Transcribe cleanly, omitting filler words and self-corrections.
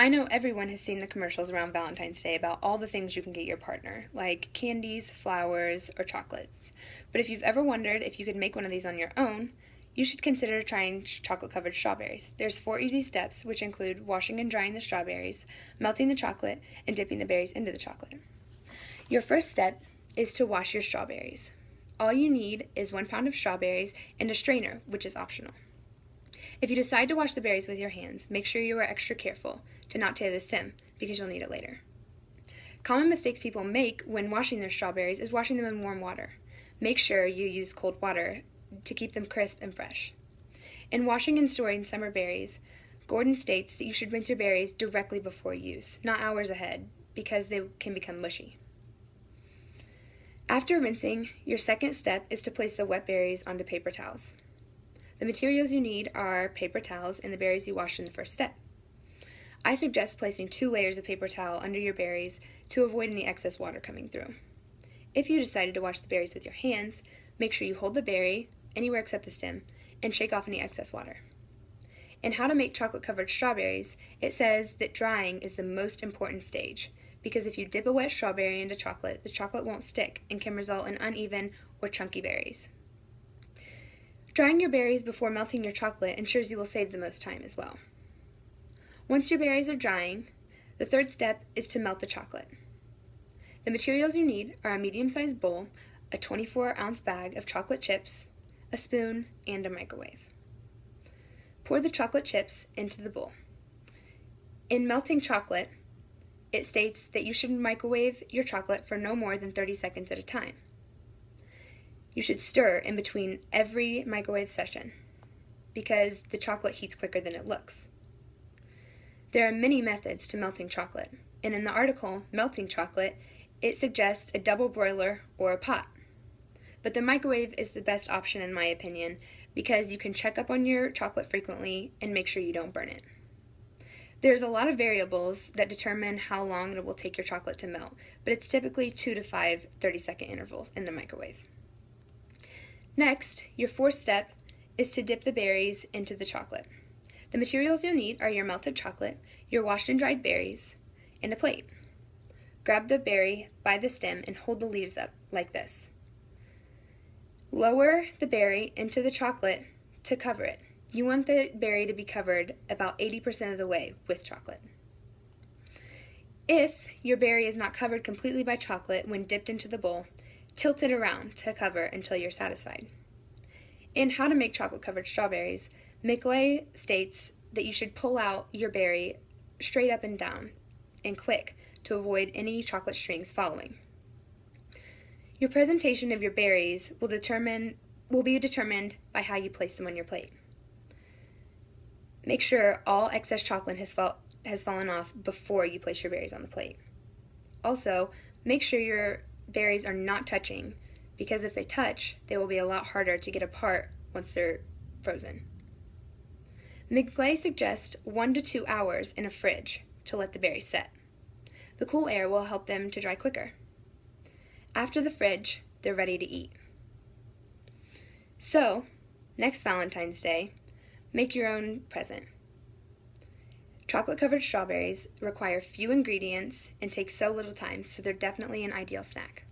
I know everyone has seen the commercials around Valentine's Day about all the things you can get your partner, like candies, flowers, or chocolates. But if you've ever wondered if you could make one of these on your own, you should consider trying chocolate-covered strawberries. There's 4 easy steps, which include washing and drying the strawberries, melting the chocolate, and dipping the berries into the chocolate. Your first step is to wash your strawberries. All you need is 1 pound of strawberries and a strainer, which is optional. If you decide to wash the berries with your hands, make sure you are extra careful to not tear the stem, because you'll need it later. Common mistakes people make when washing their strawberries is washing them in warm water. Make sure you use cold water to keep them crisp and fresh. In washing and storing summer berries, Gordon states that you should rinse your berries directly before use, not hours ahead, because they can become mushy. After rinsing, your second step is to place the wet berries onto paper towels. The materials you need are paper towels and the berries you washed in the first step. I suggest placing 2 layers of paper towel under your berries to avoid any excess water coming through. If you decided to wash the berries with your hands, make sure you hold the berry, anywhere except the stem, and shake off any excess water. In How to Make Chocolate-Covered Strawberries, it says that drying is the most important stage, because if you dip a wet strawberry into chocolate, the chocolate won't stick and can result in uneven or chunky berries. Drying your berries before melting your chocolate ensures you will save the most time as well. Once your berries are drying, the third step is to melt the chocolate. The materials you need are a medium-sized bowl, a 24-ounce bag of chocolate chips, a spoon, and a microwave. Pour the chocolate chips into the bowl. In melting chocolate, it states that you should microwave your chocolate for no more than 30 seconds at a time. You should stir in between every microwave session because the chocolate heats quicker than it looks. There are many methods to melting chocolate, and in the article, Melting Chocolate, it suggests a double broiler or a pot. But the microwave is the best option in my opinion because you can check up on your chocolate frequently and make sure you don't burn it. There's a lot of variables that determine how long it will take your chocolate to melt, but it's typically 2 to 5 30-second intervals in the microwave. Next, your fourth step is to dip the berries into the chocolate. The materials you'll need are your melted chocolate, your washed and dried berries, and a plate. Grab the berry by the stem and hold the leaves up like this. Lower the berry into the chocolate to cover it. You want the berry to be covered about 80% of the way with chocolate. If your berry is not covered completely by chocolate when dipped into the bowl, tilt it around to cover until you're satisfied. In How to Make Chocolate-Covered Strawberries, Michelet states that you should pull out your berry straight up and down and quick to avoid any chocolate strings following. Your presentation of your berries will be determined by how you place them on your plate. Make sure all excess chocolate has fallen off before you place your berries on the plate. Also, make sure your berries are not touching, because if they touch, they will be a lot harder to get apart once they're frozen. Michelet suggests 1 to 2 hours in a fridge to let the berries set. The cool air will help them to dry quicker. After the fridge, they're ready to eat. So, next Valentine's Day, make your own present. Chocolate-covered strawberries require few ingredients and take so little time, so they're definitely an ideal snack.